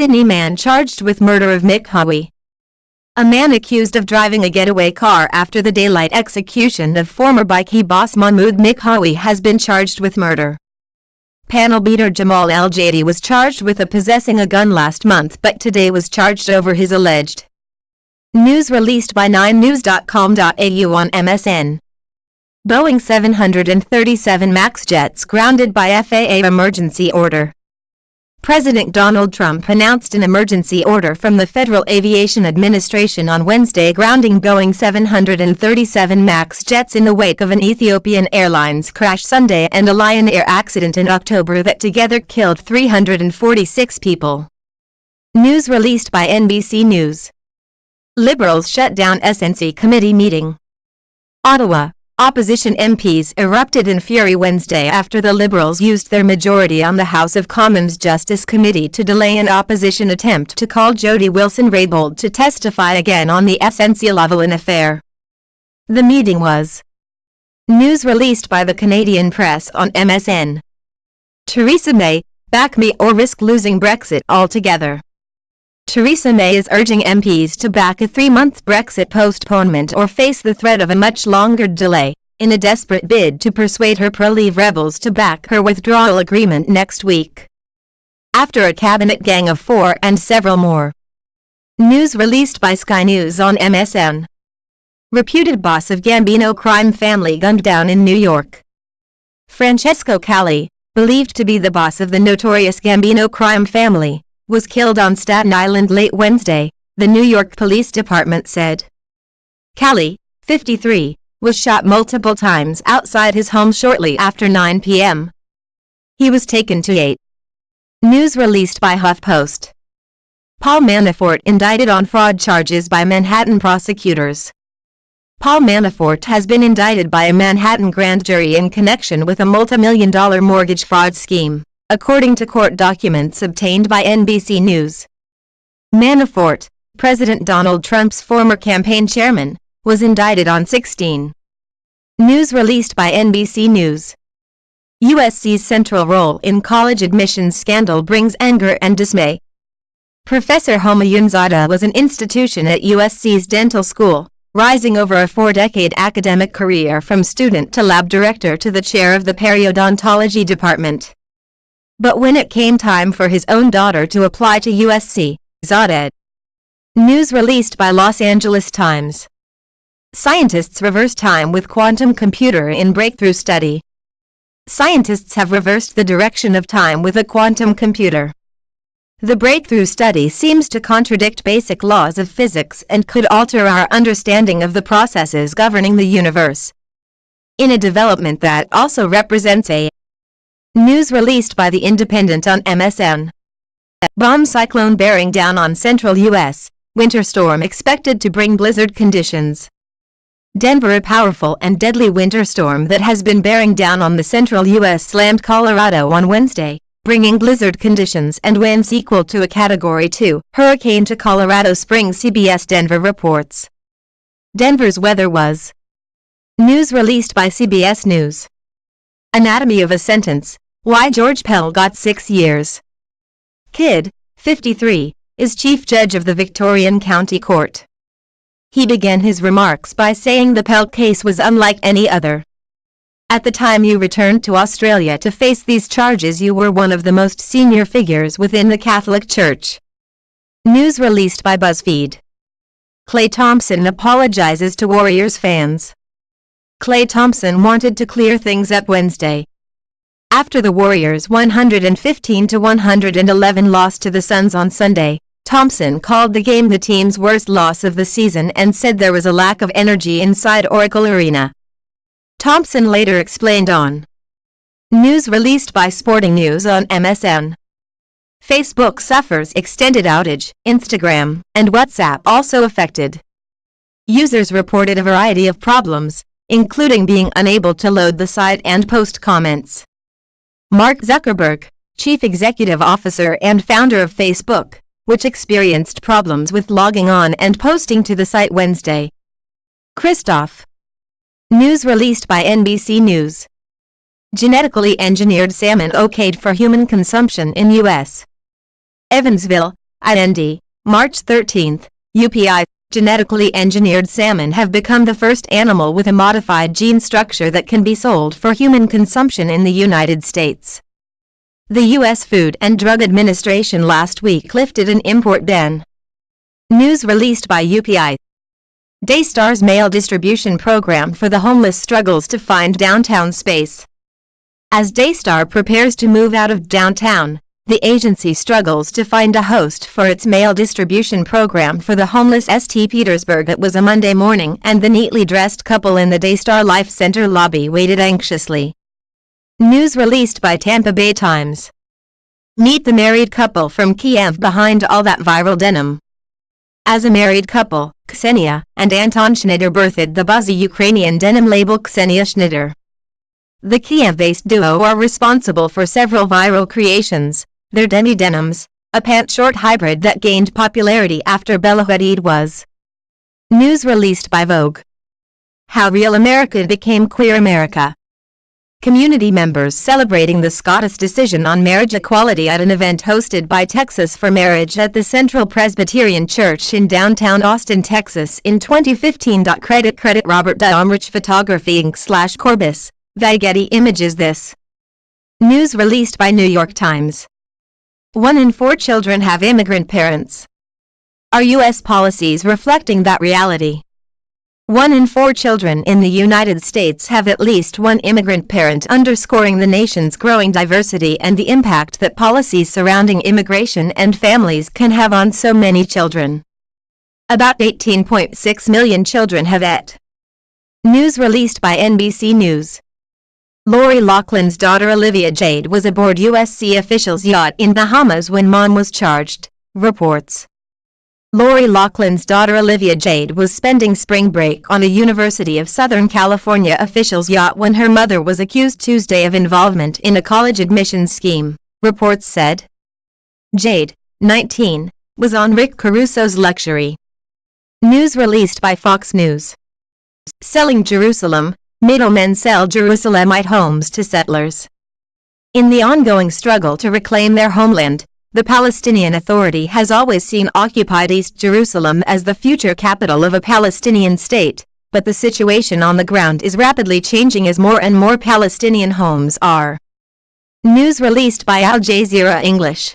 Sydney man charged with murder of Mick Hawi. A man accused of driving a getaway car after the daylight execution of former bikie boss Mahmoud Mick Hawi has been charged with murder. Panel beater Jamal El-Jadi was charged with possessing a gun last month but today was charged over his alleged. News released by 9news.com.au on MSN. Boeing 737 MAX jets grounded by FAA emergency order. President Donald Trump announced an emergency order from the Federal Aviation Administration on Wednesday grounding Boeing 737 MAX jets in the wake of an Ethiopian Airlines crash Sunday and a Lion Air accident in October that together killed 346 people. News released by NBC News. Liberals shut down SNC committee meeting. Ottawa. Opposition MPs erupted in fury Wednesday after the Liberals used their majority on the House of Commons Justice Committee to delay an opposition attempt to call Jody Wilson-Raybould to testify again on the SNC-Lavalin affair. The meeting was. News released by the Canadian Press on MSN. Theresa May, back me or risk losing Brexit altogether. Theresa May is urging MPs to back a 3-month Brexit postponement or face the threat of a much longer delay, in a desperate bid to persuade her pro-Leave rebels to back her withdrawal agreement next week. After a cabinet gang of 4 and several more. News released by Sky News on MSN. Reputed boss of Gambino crime family gunned down in New York. Francesco Calli, believed to be the boss of the notorious Gambino crime family, was killed on Staten Island late Wednesday, the New York Police Department said. Calli, 53, was shot multiple times outside his home shortly after 9 p.m. He was taken to 8. News released by HuffPost. Paul Manafort indicted on fraud charges by Manhattan prosecutors. Paul Manafort has been indicted by a Manhattan grand jury in connection with a multi-million-dollar mortgage fraud scheme, according to court documents obtained by NBC News. Manafort, President Donald Trump's former campaign chairman, was indicted on 16. News released by NBC News. USC's central role in college admissions scandal brings anger and dismay. Professor Homayunzada was an institution at USC's dental school, rising over a 4-decade academic career from student to lab director to the chair of the periodontology department. But when it came time for his own daughter to apply to USC, Zada. News released by Los Angeles Times. Scientists reverse time with quantum computer in breakthrough study. Scientists have reversed the direction of time with a quantum computer. The breakthrough study seems to contradict basic laws of physics and could alter our understanding of the processes governing the universe. In a development that also represents a. News released by The Independent on MSN. Bomb cyclone bearing down on central U.S., winter storm expected to bring blizzard conditions. Denver. A powerful and deadly winter storm that has been bearing down on the central U.S. slammed Colorado on Wednesday, bringing blizzard conditions and winds equal to a Category 2 hurricane to Colorado Springs. CBS Denver reports. Denver's weather was. News released by CBS News. Anatomy of a sentence, why George Pell got 6 years. Kidd, 53, is chief judge of the Victorian County Court. He began his remarks by saying the Pell case was unlike any other. At the time you returned to Australia to face these charges, you were one of the most senior figures within the Catholic Church. News released by BuzzFeed. Klay Thompson apologizes to Warriors fans. Klay Thompson wanted to clear things up Wednesday. After the Warriors' 115-111 loss to the Suns on Sunday, Thompson called the game the team's worst loss of the season and said there was a lack of energy inside Oracle Arena. Thompson later explained on. News released by Sporting News on MSN. Facebook suffers extended outage, Instagram and WhatsApp also affected. Users reported a variety of problems, including being unable to load the site and post comments. Mark Zuckerberg, chief executive officer and founder of Facebook, which experienced problems with logging on and posting to the site Wednesday. Christoph. News released by NBC News. Genetically engineered salmon okayed for human consumption in U.S. Evansville, IND, March 13, UPI. Genetically engineered salmon have become the first animal with a modified gene structure that can be sold for human consumption in the United States. The U.S. Food and Drug Administration last week lifted an import ban. News released by UPI. Daystar's mail distribution program for the homeless struggles to find downtown space. As Daystar prepares to move out of downtown, the agency struggles to find a host for its mail distribution program for the homeless St. Petersburg. It was a Monday morning and the neatly dressed couple in the Daystar Life Center lobby waited anxiously. News released by Tampa Bay Times. Meet the married couple from Kiev behind all that viral denim. As a married couple, Ksenia and Anton Schneider birthed the buzzy Ukrainian denim label Ksenia Schneider. The Kiev-based duo are responsible for several viral creations. Their demi-denims, a pant-short hybrid that gained popularity after Bella Hadid was. News released by Vogue. How Real America Became Queer America. Community members celebrating the Scottish decision on marriage equality at an event hosted by Texas for Marriage at the Central Presbyterian Church in downtown Austin, Texas in 2015. Credit Robert Umrich Photography Inc. /Corbis, Getty Images. This news released by New York Times. 1 in 4 children have immigrant parents. Are U.S. policies reflecting that reality? 1 in 4 children in the United States have at least one immigrant parent, underscoring the nation's growing diversity and the impact that policies surrounding immigration and families can have on so many children. About 18.6 million children have it. News released by NBC News. Lori Loughlin's daughter Olivia Jade was aboard USC officials' yacht in Bahamas when mom was charged, reports. Lori Loughlin's daughter Olivia Jade was spending spring break on a University of Southern California officials' yacht when her mother was accused Tuesday of involvement in a college admissions scheme, reports said. Jade, 19, was on Rick Caruso's luxury. News released by Fox News. Selling Jerusalem. Middlemen sell Jerusalemite homes to settlers. In the ongoing struggle to reclaim their homeland, the Palestinian Authority has always seen occupied East Jerusalem as the future capital of a Palestinian state, but the situation on the ground is rapidly changing as more and more Palestinian homes are. News released by Al Jazeera English.